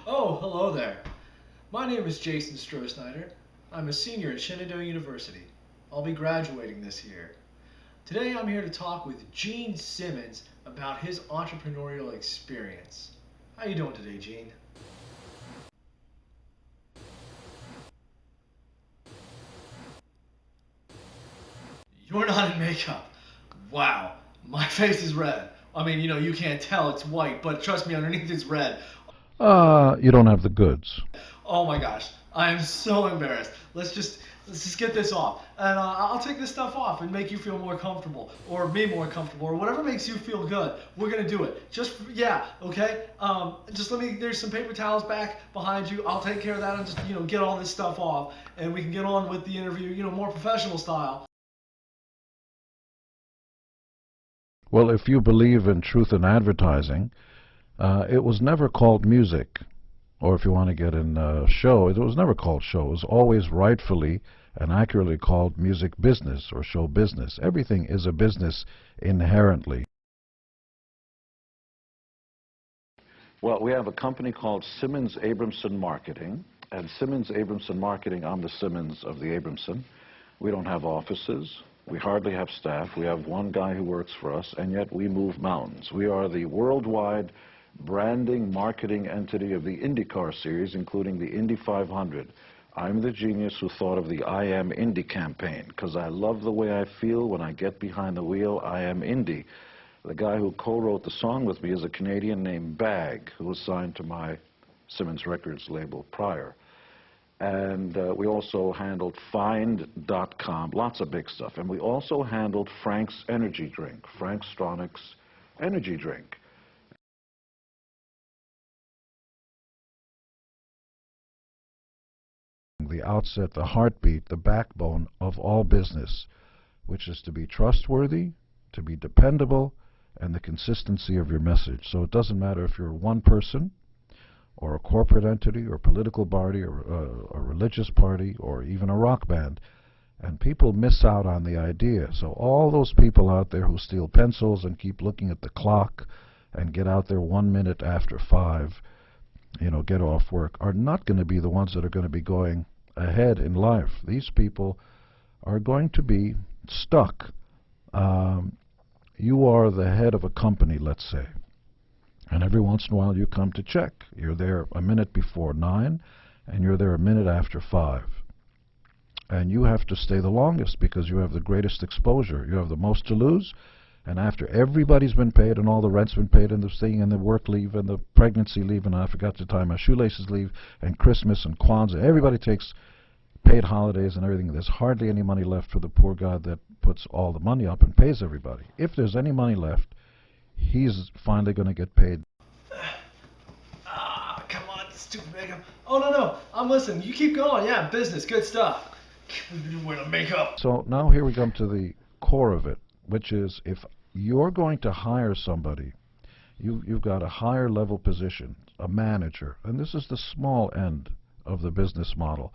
Oh, hello there. My name is Jason Stroh-Snyder. I'm a senior at Shenandoah University. I'll be graduating this year. Today I'm here to talk with Gene Simmons about his entrepreneurial experience. How you doing today, Gene? You're not in makeup. Wow, my face is red. I mean, you can't tell it's white, but trust me, underneath it's red. You don't have the goods. Oh my gosh, I am so embarrassed. Let's just get this off, and I'll take this stuff off and make you feel more comfortable, or me more comfortable, or whatever makes you feel good. We're gonna do it. Yeah, okay. Just let me. There's some paper towels back behind you. I'll take care of that and just get all this stuff off, and we can get on with the interview. More professional style. Well, if you believe in truth in advertising, it was never called music. Or if you want to get in show, it was never called show. It was always rightfully and accurately called music business or show business. Everything is a business inherently. Well, we have a company called Simmons Abramson Marketing. And Simmons Abramson Marketing, I'm the Simmons of the Abramson. We don't have offices. We hardly have staff. We have one guy who works for us, and yet we move mountains. We are the worldwide branding, marketing entity of the IndyCar series, including the Indy 500. I'm the genius who thought of the I Am Indy campaign, because I love the way I feel when I get behind the wheel. I am Indy. The guy who co-wrote the song with me is a Canadian named Bag, who was signed to my Simmons Records label prior. And we also handled Find.com, lots of big stuff. And we also handled Frank's energy drink, Frank Stronach's energy drink. The outset, the heartbeat, the backbone of all business, which is to be trustworthy, to be dependable, and the consistency of your message. So it doesn't matter if you're one person, or a corporate entity, or a political party, or a religious party, or even a rock band. And people miss out on the idea. So all those people out there who steal pencils and keep looking at the clock and get out there 1 minute after 5, get off work, are not going to be the ones that are going to be going ahead in life. These people are going to be stuck. You are the head of a company, let's say, and every once in a while you come to check. You're there a minute before 9, and you're there a minute after 5. And you have to stay the longest because you have the greatest exposure. You have the most to lose. And after everybody's been paid and all the rent's been paid and the thing and the work leave and the pregnancy leave and I forgot to tie my shoelaces leave and Christmas and Kwanzaa, everybody takes paid holidays and everything. There's hardly any money left for the poor guy that puts all the money up and pays everybody. If there's any money left, he's finally going to get paid. Come on, stupid makeup. Oh, no, I'm listening. You keep going. Yeah, business, good stuff. Wear the makeup. So now here we come to the core of it, which is if you're going to hire somebody, you've got a higher level position, a manager, and this is the small end of the business model.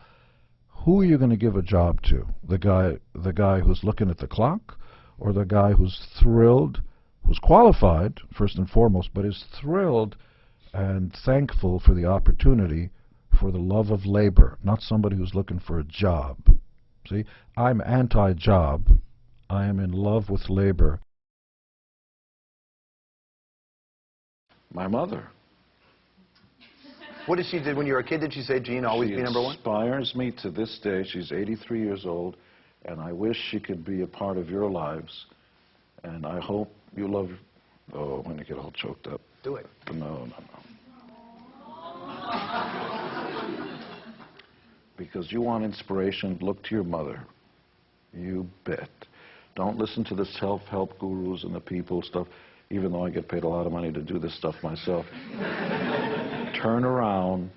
Who are you going to give a job to? The guy who's looking at the clock, or the guy who's thrilled, who's qualified first and foremost, but is thrilled and thankful for the opportunity, for the love of labor, not somebody who's looking for a job. See, I'm anti-job. I am in love with labor. My mother. What did she do when you were a kid? Did she say, Gene, always be number one? She inspires me to this day. She's 83 years old, and I wish she could be a part of your lives. And I hope you love... Oh, I'm going to get all choked up. Do it. No. Because you want inspiration, look to your mother. You bet. Don't listen to the self-help gurus and the people stuff, even though I get paid a lot of money to do this stuff myself. Turn around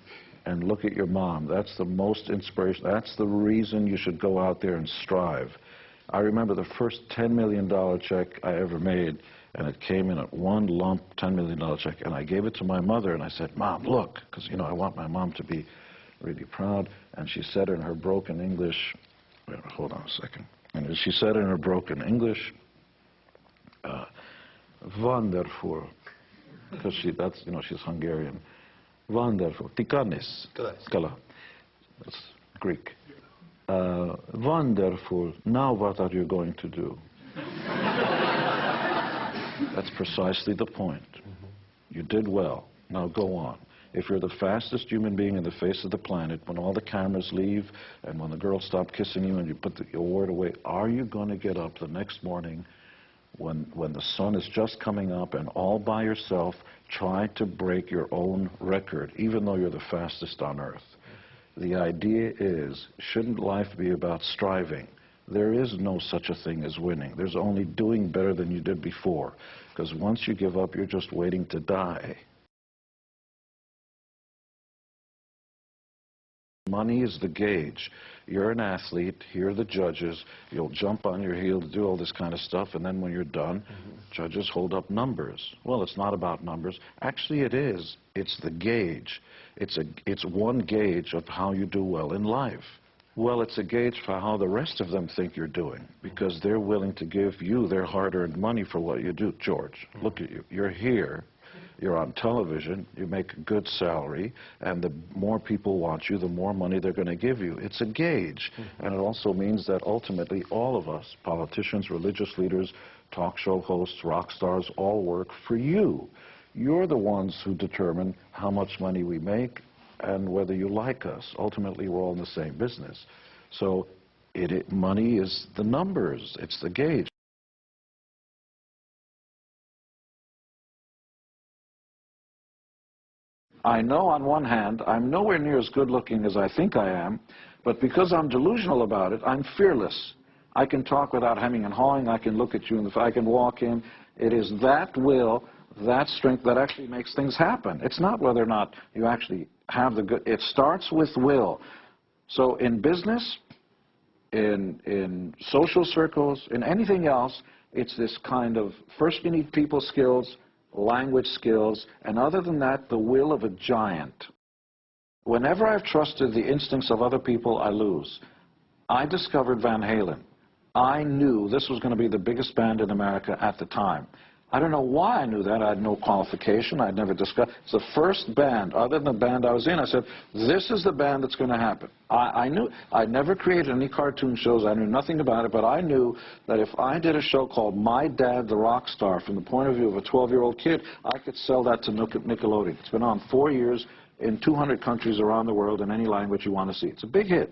and look at your mom. That's the most inspiration. That's the reason you should go out there and strive. I remember the first $10 million check I ever made, and it came in at one lump, $10 million check, and I gave it to my mother, and I said, Mom, look, because, I want my mom to be really proud. And she said in her broken English, wait, hold on a second. And she said in her broken English, wonderful. because she's Hungarian. Wonderful. Tikanis. Kala. That's Greek. Wonderful. Now what are you going to do? That's precisely the point. You did well. Now go on. If you're the fastest human being in the face of the planet, when all the cameras leave and when the girls stop kissing you and you put the award away, are you going to get up the next morning when the sun is just coming up and all by yourself try to break your own record, even though you're the fastest on earth? The idea is, shouldn't life be about striving? There is no such a thing as winning. There's only doing better than you did before. Because once you give up, you're just waiting to die. Money is the gauge. You're an athlete, here are the judges, you'll jump on your heel to do all this kind of stuff, and then when you're done, judges hold up numbers. Well, it's not about numbers. Actually, it is. It's the gauge. It's one gauge of how you do well in life. Well, it's a gauge for how the rest of them think you're doing, because they're willing to give you their hard-earned money for what you do. George, look at you. You're here. You're on television, you make a good salary, and the more people want you, the more money they're going to give you. It's a gauge. And it also means that ultimately all of us, politicians, religious leaders, talk show hosts, rock stars, all work for you. You're the ones who determine how much money we make and whether you like us. Ultimately, we're all in the same business. So money is the numbers. It's the gauge. I know on one hand, I'm nowhere near as good looking as I think I am, but because I'm delusional about it, I'm fearless. I can talk without hemming and hawing. I can look at you in the face. I can walk in. It is that will, that strength that actually makes things happen. It's not whether or not you actually have the good. It starts with will. So in business, in social circles, in anything else, it's this kind of, first you need people skills, language skills, and other than that, the will of a giant. Whenever I've trusted the instincts of other people, I lose. I discovered Van Halen. I knew this was going to be the biggest band in America at the time. I don't know why I knew that. I had no qualification. I'd never discussed. It's the first band, other than the band I was in. I said, this is the band that's going to happen. I knew. I'd never created any cartoon shows. I knew nothing about it, but I knew that if I did a show called My Dad, the Rock Star, from the point of view of a 12-year-old kid, I could sell that to Nickelodeon. It's been on 4 years in 200 countries around the world in any language you want to see. It's a big hit.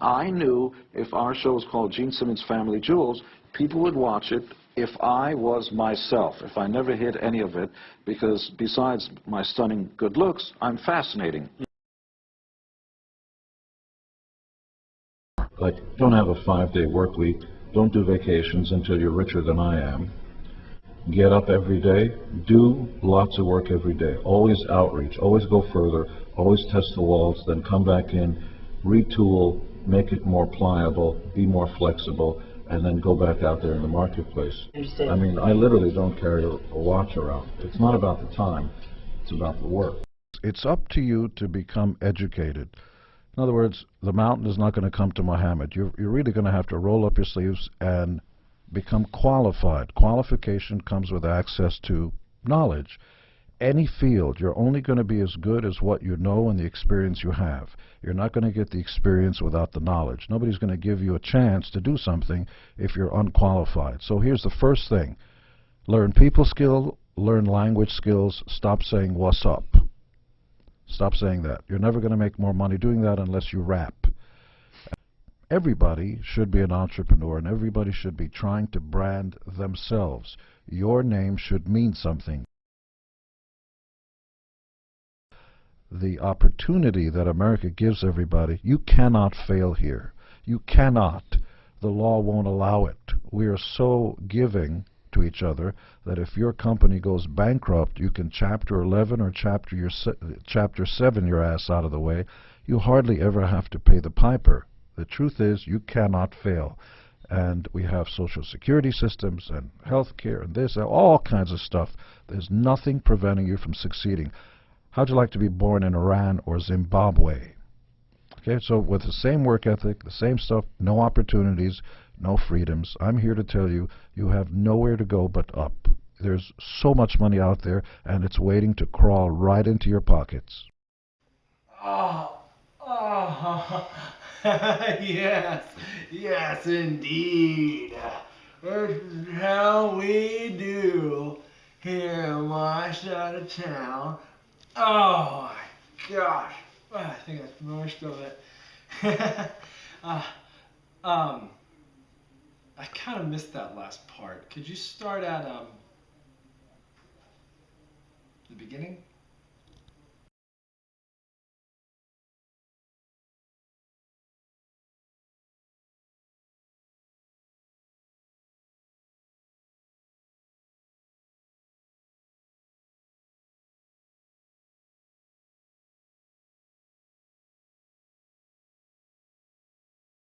I knew if our show was called Gene Simmons' Family Jewels, people would watch it if I was myself, if I never hid any of it, because besides my stunning good looks, I'm fascinating. Like, don't have a 5-day work week, don't do vacations until you're richer than I am. Get up every day, do lots of work every day, always outreach, always go further, always test the walls, then come back in, retool, make it more pliable, be more flexible, and then go back out there in the marketplace. Understood. I mean, I literally don't carry a watch around. It's not about the time, it's about the work. It's up to you to become educated. In other words, the mountain is not going to come to Muhammad. You're really going to have to roll up your sleeves and become qualified. Qualification comes with access to knowledge. Any field, you're only going to be as good as what you know and the experience you have. You're not going to get the experience without the knowledge. Nobody's going to give you a chance to do something if you're unqualified. So here's the first thing. Learn people skill, learn language skills, stop saying what's up. Stop saying that. You're never going to make more money doing that unless you rap. Everybody should be an entrepreneur, and everybody should be trying to brand themselves. Your name should mean something. The opportunity that America gives everybody, you cannot fail here. You cannot. The law won't allow it. We are so giving to each other that if your company goes bankrupt, you can Chapter 11 or Chapter 7 your ass out of the way. You hardly ever have to pay the piper. The truth is, you cannot fail. And we have social security systems and health care and this, all kinds of stuff. There's nothing preventing you from succeeding. How'd you like to be born in Iran or Zimbabwe? Okay, so with the same work ethic, the same stuff, no opportunities, no freedoms, I'm here to tell you, you have nowhere to go but up. There's so much money out there, and it's waiting to crawl right into your pockets. Oh, oh, yes, yes, indeed. It's how we do here in my side of town. Oh my gosh, I think that's most of it. uh, um, I kind of missed that last part. Could you start at the beginning?